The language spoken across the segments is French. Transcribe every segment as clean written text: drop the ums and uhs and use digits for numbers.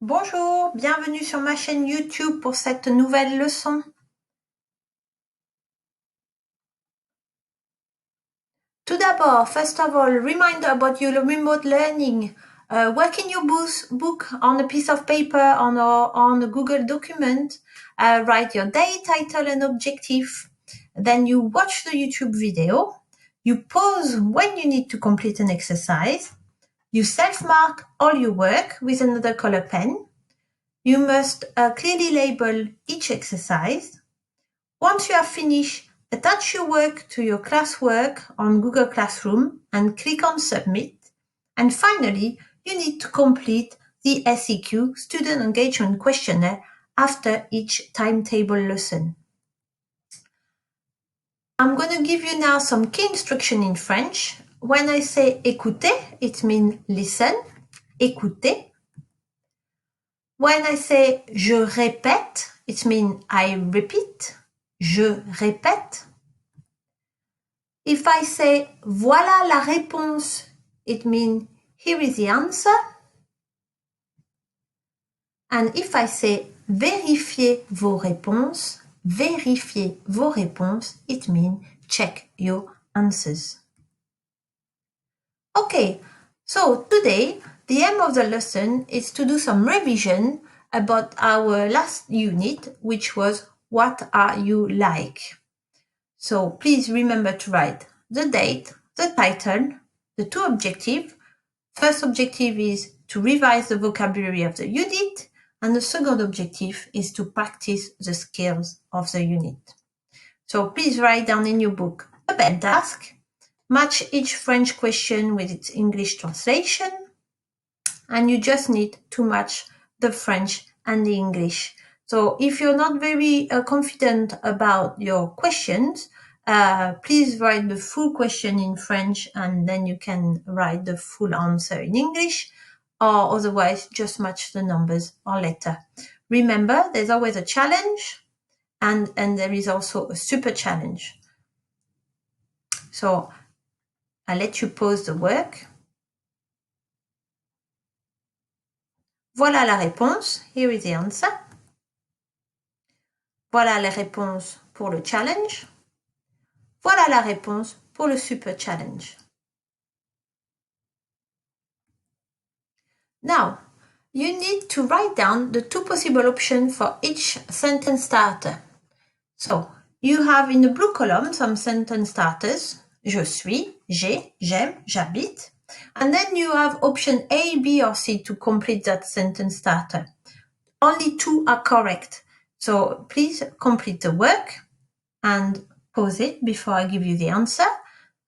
Bonjour, bienvenue sur ma chaîne YouTube pour cette nouvelle leçon. Tout d'abord, first of all, reminder about your remote learning. Work in your book on a piece of paper on a Google document. Write your day, title and objective. Then you watch the YouTube video. You pause when you need to complete an exercise. You self-mark all your work with another color pen. You must clearly label each exercise. Once you have finished, attach your work to your classwork on Google Classroom and click on Submit. And finally, you need to complete the SEQ, Student Engagement Questionnaire, after each timetable lesson. I'm going to give you now some key instruction in French. When I say écoutez, it means listen, écoutez. When I say je répète, it means I repeat, je répète. If I say voilà la réponse, it means here is the answer. And if I say vérifiez vos réponses, it means check your answers. Okay, so today the aim of the lesson is to do some revision about our last unit, which was what are you like? So please remember to write the date, the title, the two objectives. First objective is to revise the vocabulary of the unit, and the second objective is to practice the skills of the unit. So please write down in your book a bed task, match each French question with its English translation, and you just need to match the French and the English. So if you're not very confident about your questions, please write the full question in French and then you can write the full answer in English, or otherwise just match the numbers or letter. Remember, there's always a challenge and there is also a super challenge. So I'll let you pause the work. Voilà la réponse. Here is the answer. Voilà les réponses pour le challenge. Voilà la réponse pour le super challenge. Now, you need to write down the two possible options for each sentence starter. So, you have in the blue column some sentence starters. Je suis, j'ai, j'aime, j'habite. And then you have option A, B, or C to complete that sentence starter. Only two are correct. So please complete the work and pause it before I give you the answer.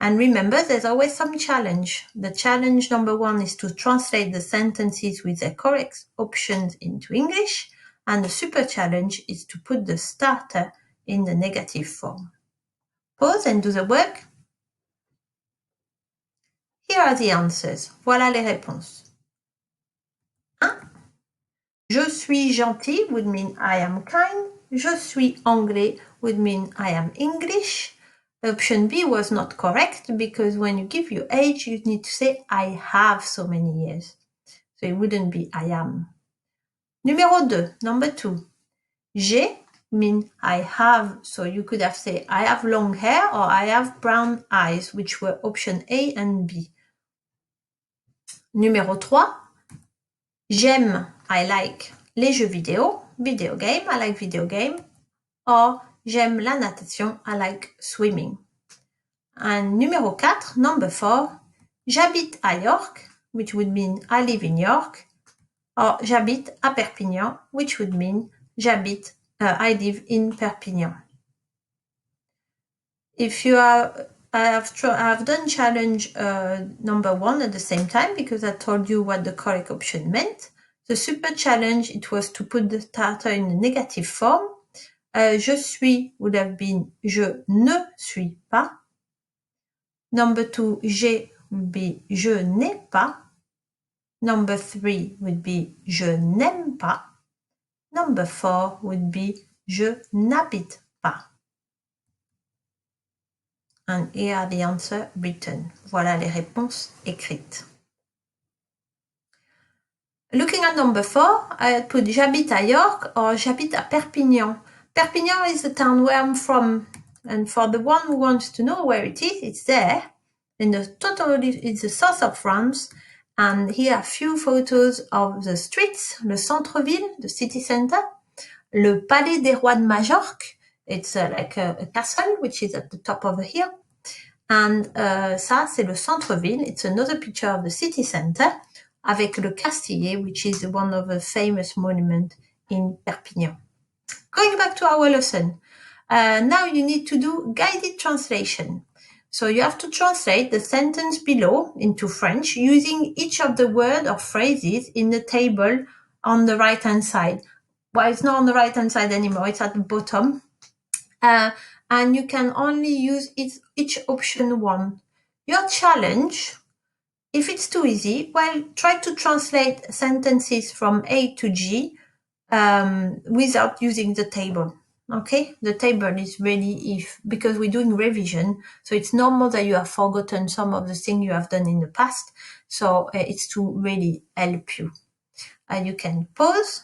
And remember, there's always some challenge. The challenge number one is to translate the sentences with the correct options into English. And the super challenge is to put the starter in the negative form. Pause and do the work. Here are the answers. Voilà les réponses. 1. Je suis gentil would mean I am kind. Je suis anglais would mean I am English. Option B was not correct because when you give your age, you need to say I have so many years. So it wouldn't be I am. Numéro 2, number 2. J'ai mean I have, so you could have said I have long hair or I have brown eyes, which were option A and B. Numéro 3. J'aime, I like les jeux vidéo, video game, I like video game. Or j'aime la natation, I like swimming. And numéro 4, number 4, j'habite à York, which would mean I live in York. Or j'habite à Perpignan, which would mean I live in Perpignan. If you are, I have done challenge number 1 at the same time because I told you what the correct option meant. The super challenge, it was to put the starter in the negative form. Je suis would have been je ne suis pas. Number 2, j'ai would be je n'ai pas. Number 3 would be je n'aime pas. Number 4 would be je n'habite pas. And here are the answer written. Voilà les réponses écrites. Looking at number 4, I put j'habite à York or j'habite à Perpignan. Perpignan is the town where I'm from. And for the one who wants to know where it is, it's there. It's the south of France. And here are a few photos of the streets, le centre-ville, the city center, le Palais des Rois de Majorque. It's like a castle, which is at the top of a hill. And ça, c'est le centre-ville. It's another picture of the city center avec le Castillet, which is one of the famous monuments in Perpignan. Going back to our lesson. Now you need to do guided translation. So you have to translate the sentence below into French using each of the words or phrases in the table on the right-hand side. Well, it's not on the right-hand side anymore. It's at the bottom. And you can only use each option one. Your challenge, if it's too easy, well, try to translate sentences from A to G without using the table. Okay, the table is really because we're doing revision, so it's normal that you have forgotten some of the things you have done in the past. So it's to really help you. And you can pause.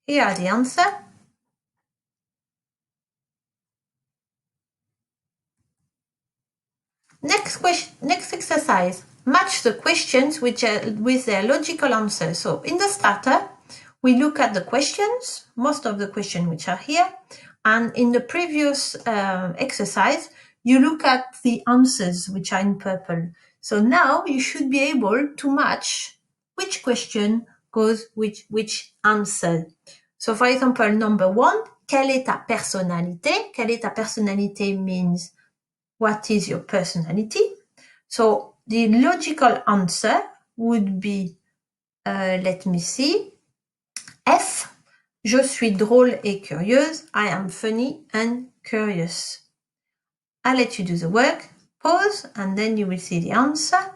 Here are the answer. Next exercise. Match the questions with their logical answers. So in the starter, we look at the questions, most of the questions which are here. And in the previous exercise, you look at the answers which are in purple. So now you should be able to match which question goes with which answer. So for example, number 1, quelle est ta personnalité? Quelle est ta personnalité means what is your personality? So the logical answer would be, let me see, F. Je suis drôle et curieuse. I am funny and curious. I'll let you do the work. Pause, and then you will see the answer.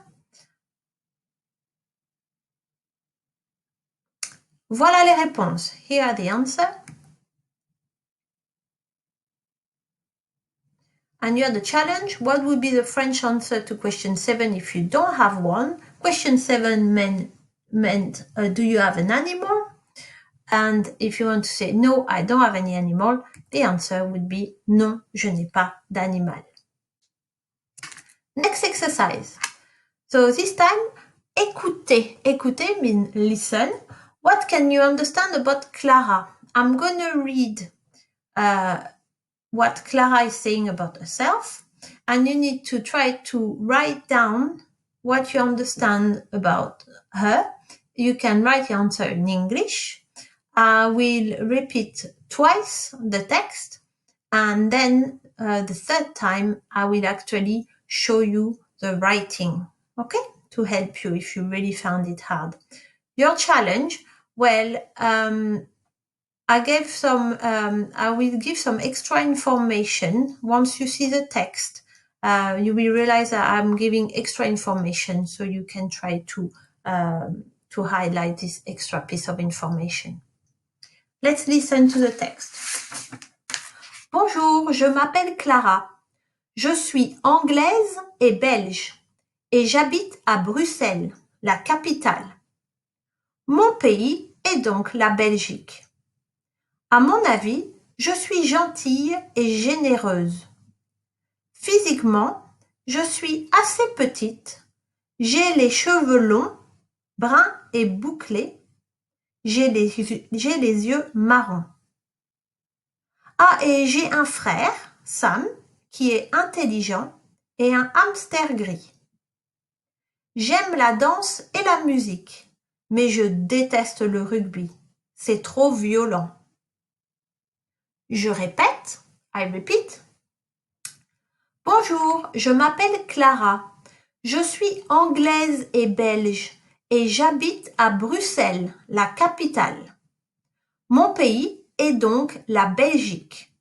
Voilà les réponses. Here are the answers. And you have the challenge. What would be the French answer to question 7 if you don't have one? Question 7 meant do you have an animal? And if you want to say no, I don't have any animal, the answer would be non, je n'ai pas d'animal. Next exercise. So this time, écoutez. Écoutez means listen. What can you understand about Clara? I'm going to read what Clara is saying about herself, and you need to try to write down what you understand about her. You can write the answer in English. I will repeat twice the text, and then the third time I will actually show you the writing, okay, to help you if you really found it hard. Your challenge, well, I will give some extra information. Once you see the text, you will realize that I'm giving extra information, so you can try to highlight this extra piece of information. Let's listen to the text. Bonjour, je m'appelle Clara. Je suis anglaise et belge et j'habite à Bruxelles, la capitale. Mon pays est donc la Belgique. À mon avis, je suis gentille et généreuse. Physiquement, je suis assez petite. J'ai les cheveux longs, bruns et bouclés. J'ai les yeux marrons. Ah, et j'ai un frère, Sam, qui est intelligent et un hamster gris. J'aime la danse et la musique, mais je déteste le rugby. C'est trop violent. Je répète, I repeat. Bonjour, je m'appelle Clara. Je suis anglaise et belge et j'habite à Bruxelles, la capitale. Mon pays est donc la Belgique.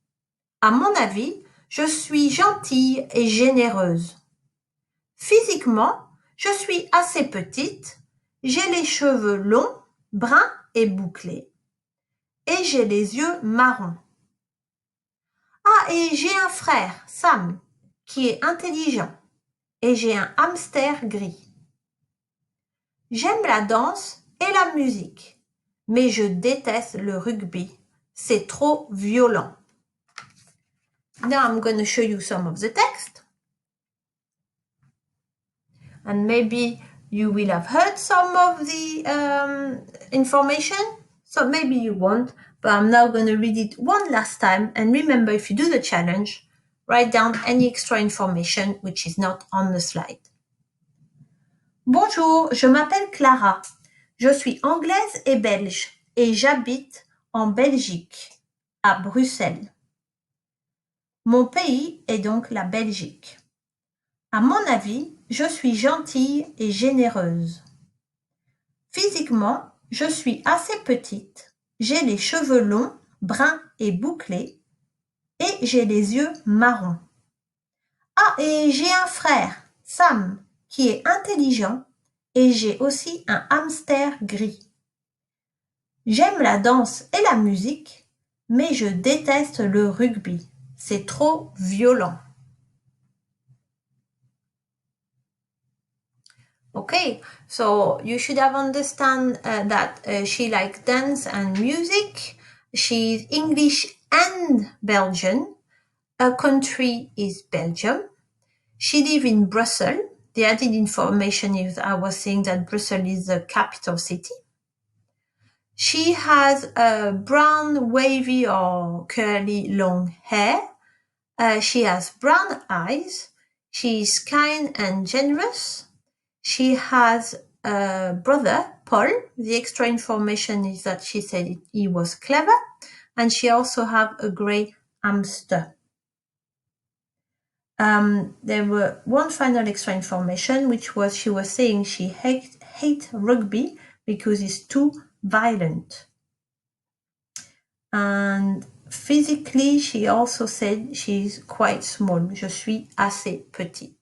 À mon avis, je suis gentille et généreuse. Physiquement, je suis assez petite, j'ai les cheveux longs, bruns et bouclés, et j'ai les yeux marrons. Ah, et j'ai un frère, Sam, qui est intelligent, et j'ai un hamster gris. J'aime la danse et la musique, mais je déteste le rugby. C'est trop violent. Now I'm going to show you some of the text. And maybe you will have heard some of the information, so maybe you won't, but I'm now going to read it one last time. And remember, if you do the challenge, write down any extra information which is not on the slide. Bonjour, je m'appelle Clara. Je suis anglaise et belge et j'habite en Belgique, à Bruxelles. Mon pays est donc la Belgique. À mon avis, je suis gentille et généreuse. Physiquement, je suis assez petite, j'ai les cheveux longs, bruns et bouclés, et j'ai les yeux marrons. Ah, et j'ai un frère, Sam, qui est intelligent, et j'ai aussi un hamster gris. J'aime la danse et la musique, mais je déteste le rugby. C'est trop violent. Okay, so you should have understand that she likes dance and music. She's English and Belgian. Her country is Belgium. She lives in Brussels. The added information is I was saying that Brussels is the capital city. She has brown, wavy or curly long hair. She has brown eyes. She is kind and generous. She has a brother, Paul. The extra information is that she said he was clever. And she also have a grey hamster. There were one final extra information, which was she was saying she hate rugby because it's too violent. And physically, she also said she's quite small. Je suis assez petite.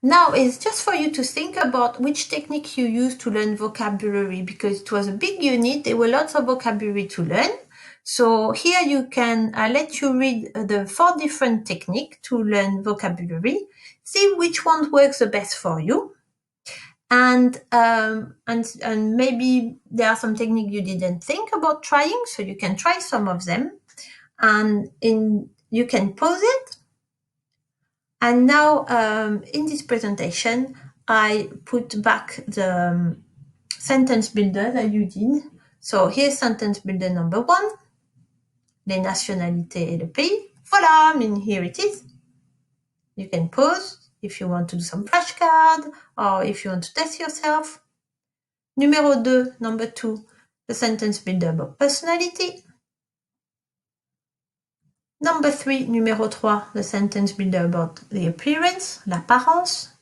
Now it's just for you to think about which technique you use to learn vocabulary, because it was a big unit. There were lots of vocabulary to learn. So here you can let you read the 4 different techniques to learn vocabulary. See which one works the best for you. And maybe there are some techniques you didn't think about trying, so you can try some of them. And you can pause it. And now in this presentation, I put back the sentence builder that you did. So here's sentence builder number 1. Les nationalités et le pays. Voila, I mean, here it is. You can pause if you want to do some flashcard or if you want to test yourself. Numéro 2, number 2, the sentence builder about personality. Number 3, numéro 3, the sentence builder about the appearance, l'apparence.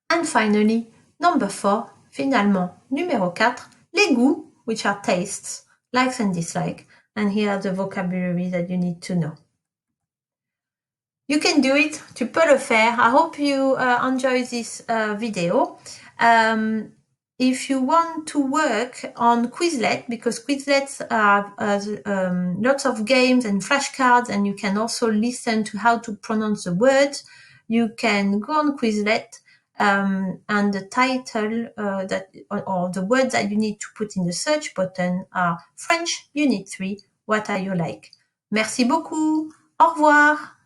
And finally, number 4, finalement, numéro 4, les goûts, which are tastes, likes and dislikes. And here are the vocabulary that you need to know. You can do it, tu peux le faire. I hope you enjoy this video. If you want to work on Quizlet, because Quizlets have lots of games and flashcards, and you can also listen to how to pronounce the words, you can go on Quizlet, and the title or the words that you need to put in the search button are French Unit 3, What Are You Like? Merci beaucoup. Au revoir.